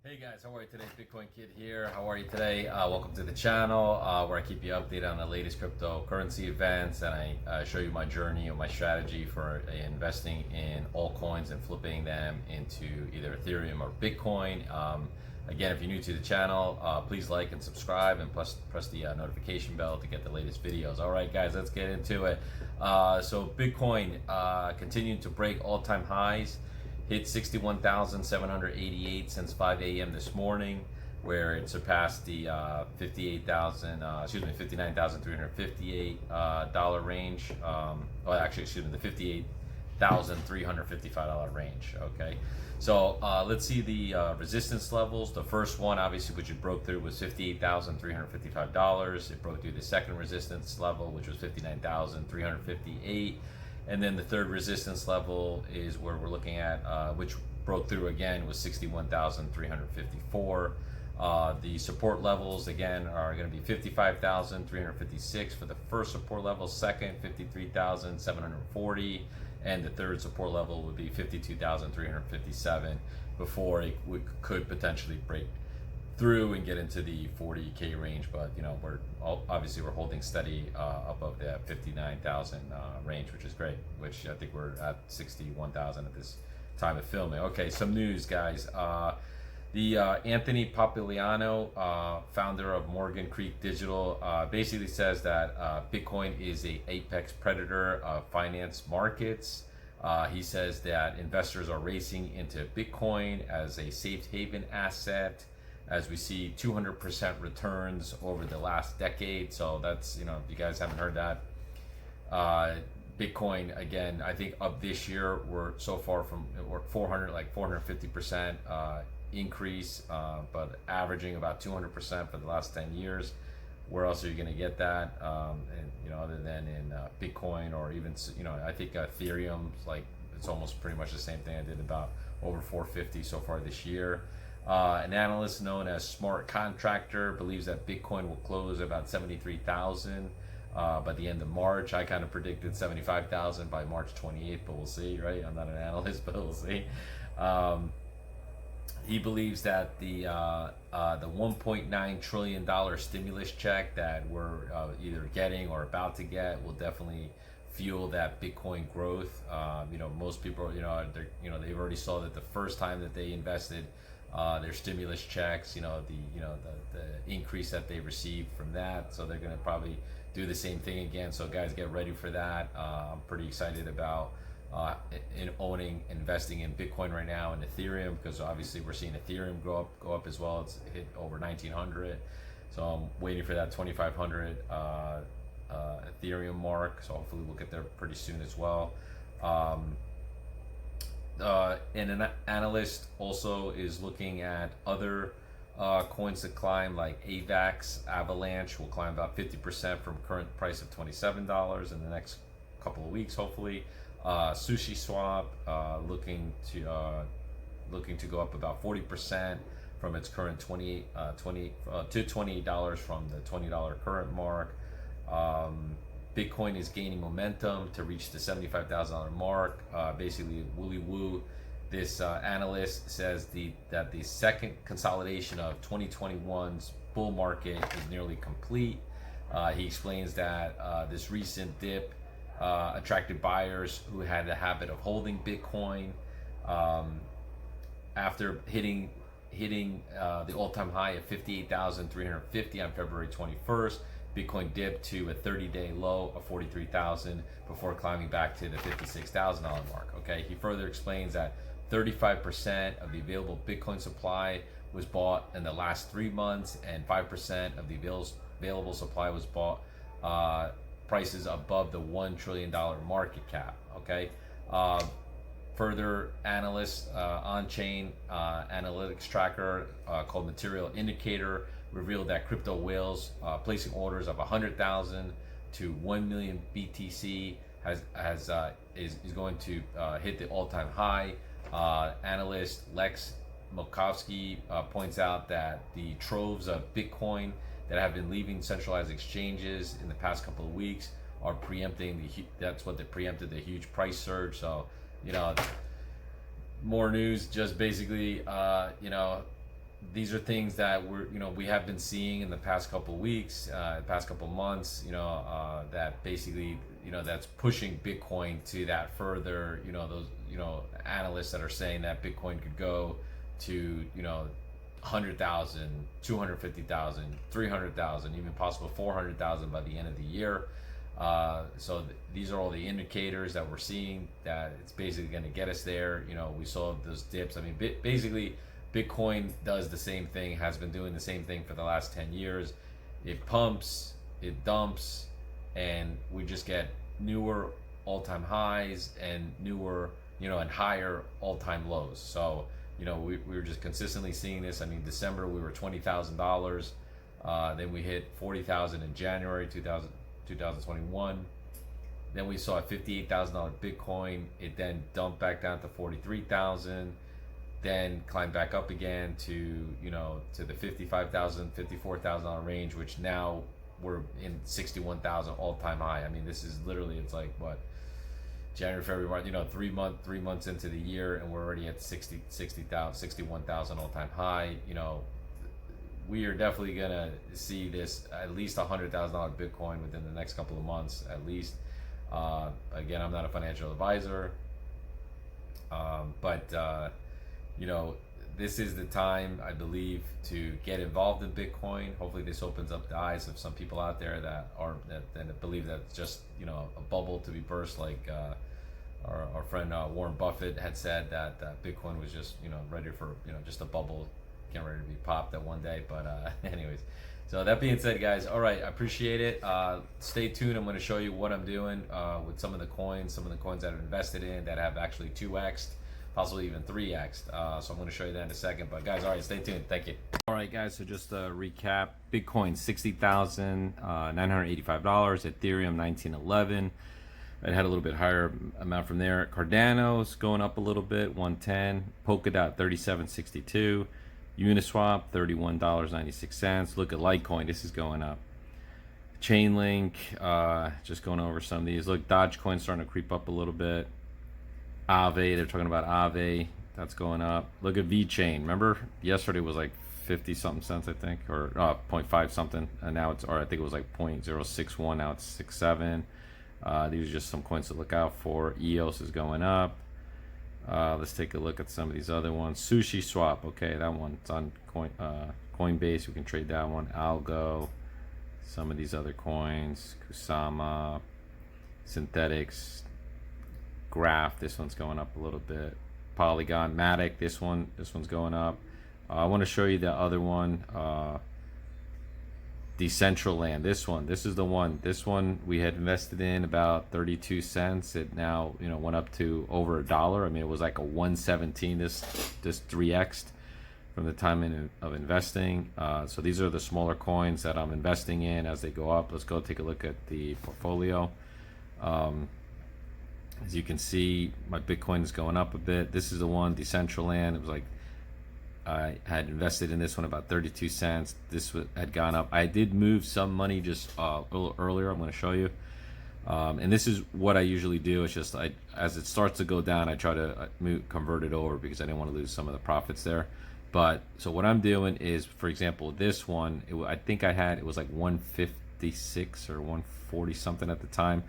Hey guys, how are you today? Bitcoin Kid here. How are you today? Welcome to the channel where I keep you updated on the latest cryptocurrency events, and I show you my journey and my strategy for investing in altcoins and flipping them into either Ethereum or Bitcoin. Again, if you're new to the channel, please like and subscribe, and plus press the notification bell to get the latest videos. All right, guys, let's get into it. So Bitcoin continued to break all-time highs. Hit 61,788 since 5 a.m. this morning, where it surpassed the $59,358 dollar range. The $58,355 range. Okay, so let's see the resistance levels. The first one, obviously, which it broke through, was $58,355. It broke through the second resistance level, which was $59,358. And then the third resistance level is where we're looking at, which broke through again, was 61,354. The support levels again are going to be 55,356 for the first support level, second 53,740, and the third support level would be 52,357 before it could potentially break through and get into the 40K range. But we're holding steady above that 59,000 range, which is great, which I think we're at 61,000 at this time of filming. Okay, some news, guys. The Anthony Popoliano, founder of Morgan Creek Digital, basically says that Bitcoin is a apex predator of finance markets. He says that investors are racing into Bitcoin as a safe haven asset, as we see 200% returns over the last decade. So that's, if you guys haven't heard that, Bitcoin, again, I think up this year, we're so far from, we're 450% increase, but averaging about 200% for the last 10 years. Where else are you going to get that? Other than in Bitcoin, or even, I think Ethereum, it's almost pretty much the same thing. I did about over 450 so far this year. An analyst known as Smart Contractor believes that Bitcoin will close about 73,000 by the end of March. I kind of predicted 75,000 by March 28th, but we'll see, right? I'm not an analyst, but we'll see. He believes that the $1.9 trillion stimulus check that we're either getting or about to get will definitely fuel that Bitcoin growth. Most people, they've already saw that the first time that they invested their stimulus checks, the increase that they received from that. So they're going to probably do the same thing again. So guys, get ready for that. I'm pretty excited about investing in Bitcoin right now and Ethereum, because obviously we're seeing Ethereum go up as well. It's hit over 1,900. So I'm waiting for that 2,500 Ethereum mark. So hopefully we'll get there pretty soon as well. And an analyst also is looking at other coins to climb, like Avalanche will climb about 50% from current price of $27 in the next couple of weeks, hopefully. Sushi Swap looking to go up about 40% from its current $28 from the $20 current mark. Bitcoin is gaining momentum to reach the $75,000 mark. Basically, Wooly Woo, this analyst says that the second consolidation of 2021's bull market is nearly complete. He explains that this recent dip attracted buyers who had the habit of holding Bitcoin. After hitting the all-time high of 58,350 on February 21st, Bitcoin dipped to a 30-day low of 43,000 before climbing back to the $56,000 mark. Okay, he further explains that 35% of the available Bitcoin supply was bought in the last 3 months, and 5% of the available supply was bought prices above the $1 trillion market cap. Okay. Further analysts, on-chain analytics tracker called Material Indicator revealed that crypto whales placing orders of 100,000 to 1 million BTC is going to hit the all-time high. Analyst Lex Mokovsky points out that the troves of Bitcoin that have been leaving centralized exchanges in the past couple of weeks are preempting that's what they preempted the huge price surge. So more news, just basically these are things that we have been seeing in the past couple weeks, past couple months, that basically, that's pushing Bitcoin to that further, those, analysts that are saying that Bitcoin could go to, 100,000, 250,000, 300,000, even possible 400,000 by the end of the year. So these are all the indicators that we're seeing that it's basically going to get us there. We saw those dips. I mean, basically, Bitcoin does the same thing, has been doing the same thing for the last 10 years. It pumps, it dumps, and we just get newer all-time highs and newer, and higher all-time lows. So, we were just consistently seeing this. I mean, December we were $20,000. Then we hit 40,000 in January 2021. Then we saw a $58,000 Bitcoin. It then dumped back down to 43,000. Then climbed back up again to to the $55,000, $54,000 range, which now we're in 61,000 all-time high. I mean, this is literally, it's like what, January, February, March, 3 months into the year, and we're already at 60,000, 61,000 all-time high. We are definitely gonna see this at least $100,000 Bitcoin within the next couple of months, at least. Again, I'm not a financial advisor, but this is the time, I believe, to get involved in Bitcoin. Hopefully this opens up the eyes of some people out there that believe that it's just a bubble to be burst, like our friend Warren Buffett had said that Bitcoin was just ready for just a bubble, getting ready to be popped that one day. But anyways, so that being said, guys, all right, I appreciate it. Stay tuned. I'm going to show you what I'm doing with some of the coins that I've invested in that have actually 2x'd, possibly even 3x'd. So I'm going to show you that in a second. But guys, all right, stay tuned. Thank you. All right, guys, so just to recap, Bitcoin $60,985, Ethereum 1911. It had a little bit higher amount from there. Cardano's going up a little bit, 110. Polkadot 37.62. Uniswap $31.96. Look at Litecoin, this is going up. Chainlink, just going over some of these. Look, Dogecoin starting to creep up a little bit. Aave, they're talking about Aave, that's going up. Look at VeChain. Remember yesterday was like 50 something cents, I think, or 0.5 something, and now it's, or I think it was like 0.061, now it's 67. These are just some coins to look out for. EOS is going up. Let's take a look at some of these other ones. Sushi Swap, okay, that one's on Coinbase. We can trade that one. Algo, some of these other coins. Kusama, Synthetics, Graph. This one's going up a little bit. Polygon, Matic. This one's going up. I want to show you the other one. Decentraland. This is the one. This one we had invested in about 32 cents. It now went up to over $1. I mean, it was like a 117. This 3x'd from the time of investing. So these are the smaller coins that I'm investing in as they go up. Let's go take a look at the portfolio. As you can see, my Bitcoin is going up a bit. This is the one, Decentraland. It was like, I had invested in this one about 32 cents. This had gone up. I did move some money just a little earlier. I'm going to show you. And this is what I usually do. It's just as it starts to go down, I try to convert it over because I didn't want to lose some of the profits there. But so what I'm doing is, for example, this one, I think it was like 156 or 140 something at the time.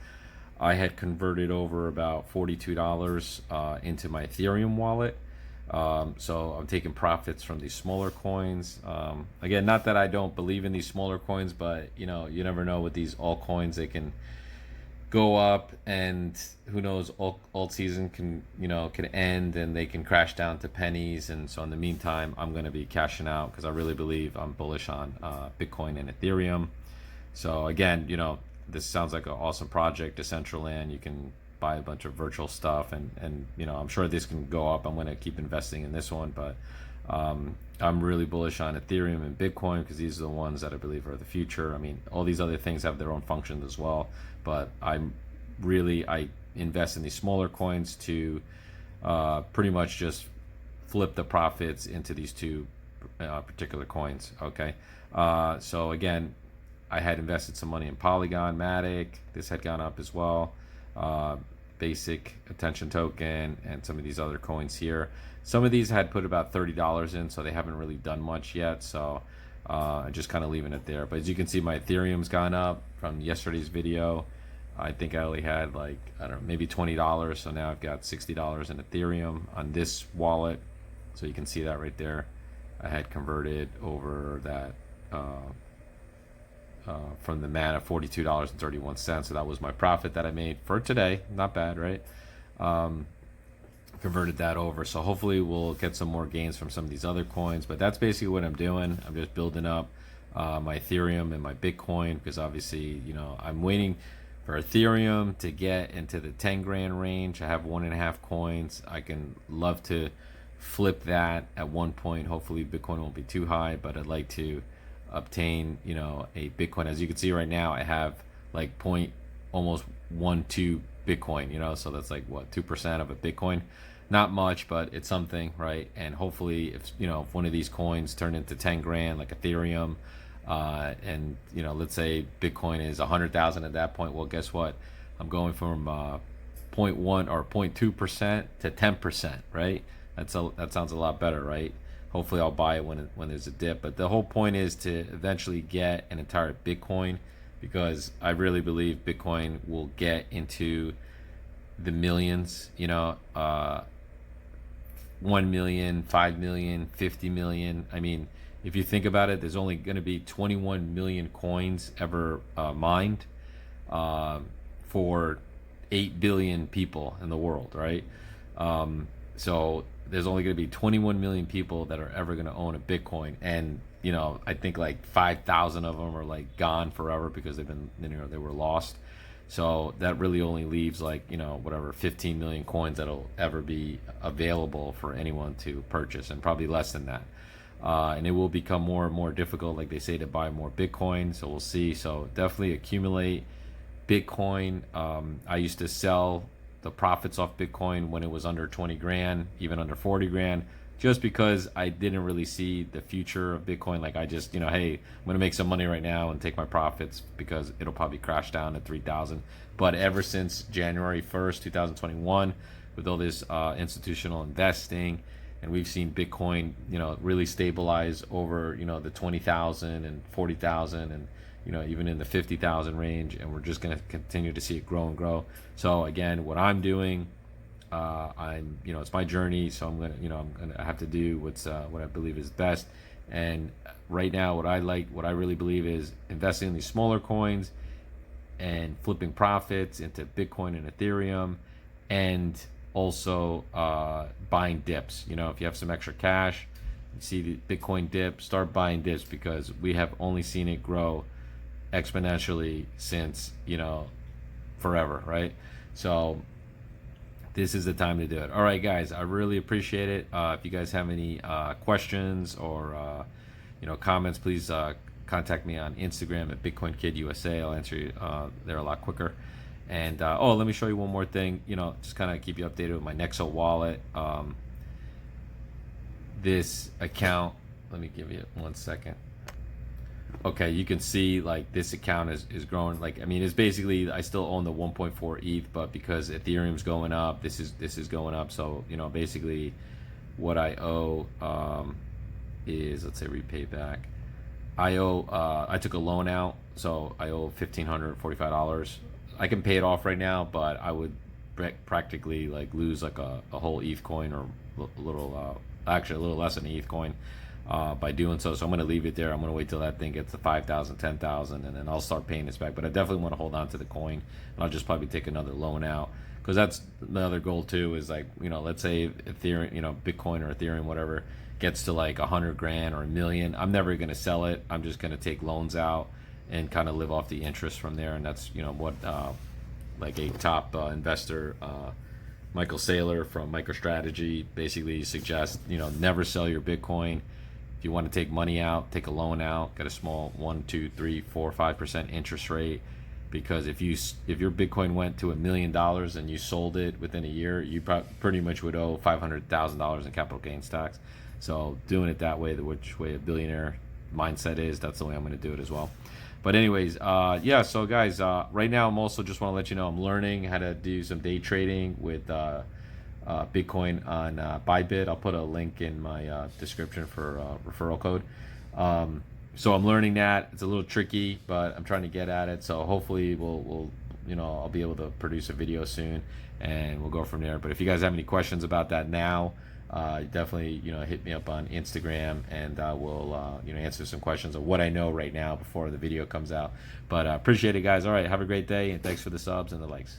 I had converted over about $42 into my Ethereum wallet. So I'm taking profits from these smaller coins. Again, not that I don't believe in these smaller coins, but you never know with these altcoins. They can go up, and who knows, alt season can end and they can crash down to pennies. And so in the meantime, I'm going to be cashing out because I really believe I'm bullish on Bitcoin and Ethereum. So again, this sounds like an awesome project, Decentraland. You can buy a bunch of virtual stuff, and I'm sure this can go up. I'm going to keep investing in this one, but I'm really bullish on Ethereum and Bitcoin because these are the ones that I believe are the future. I mean, all these other things have their own functions as well, but I invest in these smaller coins to pretty much just flip the profits into these two particular coins. Okay, so again, I had invested some money in Polygon, Matic. This had gone up as well. basic attention token, and some of these other coins here. Some of these had put about $30 in, so they haven't really done much yet. So just kind of leaving it there. But as you can see, my Ethereum's gone up from yesterday's video. I think I only had like, I don't know, maybe $20. So now I've got $60 in Ethereum on this wallet. So you can see that right there. I had converted over that from the mana, $42.31. So that was my profit that I made for today. Not bad, right? Converted that over. So hopefully we'll get some more gains from some of these other coins. But that's basically what I'm doing. I'm just building up my Ethereum and my Bitcoin, because obviously, you know, I'm waiting for Ethereum to get into the 10 grand range. I have 1.5 coins. I can love to flip that at one point. Hopefully Bitcoin won't be too high, but I'd like to obtain, you know, a Bitcoin. As you can see right now, I have like almost 1.2 Bitcoin, you know, so that's like what, 2% of a Bitcoin. Not much, but it's something, right? And hopefully, if you know, if one of these coins turn into 10 grand like Ethereum, and you know, let's say Bitcoin is 100,000 at that point, well, guess what? I'm going from 0.1 or 0.2% to 10%, right? That sounds a lot better, right? Hopefully I'll buy it when there's a dip. But the whole point is to eventually get an entire Bitcoin, because I really believe Bitcoin will get into the millions, you know, 1 million, 5 million, 50 million. I mean, if you think about it, there's only going to be 21 million coins ever mined for 8 billion people in the world, right? So there's only going to be 21 million people that are ever going to own a Bitcoin. And, you know, I think like 5,000 of them are like gone forever because they've been, you know, they were lost. So that really only leaves like, you know, whatever, 15 million coins that'll ever be available for anyone to purchase, and probably less than that. And it will become more and more difficult, like they say, to buy more Bitcoin. So we'll see. So definitely accumulate Bitcoin. I used to sell the profits off Bitcoin when it was under 20 grand, even under 40 grand, just because I didn't really see the future of Bitcoin. Like I just, you know, hey, I'm going to make some money right now and take my profits because it'll probably crash down to 3,000. But ever since January 1st, 2021, with all this institutional investing, and we've seen Bitcoin, you know, really stabilize over, you know, the 20,000 and 40,000 and, you know, even in the 50,000 range. And we're just going to continue to see it grow and grow. So again, what I'm doing, I'm, you know, it's my journey, so I'm gonna, you know, I have to do what I believe is best. And right now, what I really believe is investing in these smaller coins and flipping profits into Bitcoin and Ethereum, and also buying dips. You know, if you have some extra cash, you see the Bitcoin dip, start buying dips, because we have only seen it grow exponentially since, you know, forever, right? So this is the time to do it. All right, guys, I really appreciate it. If you guys have any questions or you know, comments, please contact me on Instagram at BitcoinKidUSA. I'll answer you there a lot quicker. And oh, let me show you one more thing. You know, just kind of keep you updated with my Nexo wallet. This account. Let me give you 1 second. Okay, you can see like this account is growing. Like, I mean, it's basically, I still own the 1.4 ETH, but because Ethereum's going up, this is going up. So, you know, basically what I owe is, let's say, repay back. I took a loan out, so I owe $1,545. I can pay it off right now, but I would practically like lose like a whole ETH coin, or a little actually a little less than an ETH coin by doing so. So I'm going to leave it there. I'm going to wait till that thing gets to 5,000, 10,000, and then I'll start paying this back. But I definitely want to hold on to the coin, and I'll just probably take another loan out, because that's the other goal too, is like, you know, let's say Ethereum, you know, Bitcoin or Ethereum, whatever, gets to like 100 grand or $1 million. I'm never going to sell it. I'm just going to take loans out and kind of live off the interest from there. And that's, you know, what like a top investor, Michael Saylor from MicroStrategy, basically suggests, you know, never sell your Bitcoin. If you want to take money out, take a loan out, get a small 1, 2, 3, 4, 5% interest rate, because if your Bitcoin went to $1 million and you sold it within a year, you pretty much would owe $500,000 in capital gains tax. So doing it that way, which way a billionaire mindset is, that's the way I'm going to do it as well. But anyways, yeah. So guys, right now I'm also just want to let you know I'm learning how to do some day trading with Bitcoin on Bybit. I'll put a link in my description for referral code. So I'm learning that. It's a little tricky, but I'm trying to get at it. So hopefully we'll I'll be able to produce a video soon, and we'll go from there. But if you guys have any questions about that now, definitely hit me up on Instagram, and we'll answer some questions of what I know right now before the video comes out. But appreciate it, guys. All right, have a great day, and thanks for the subs and the likes.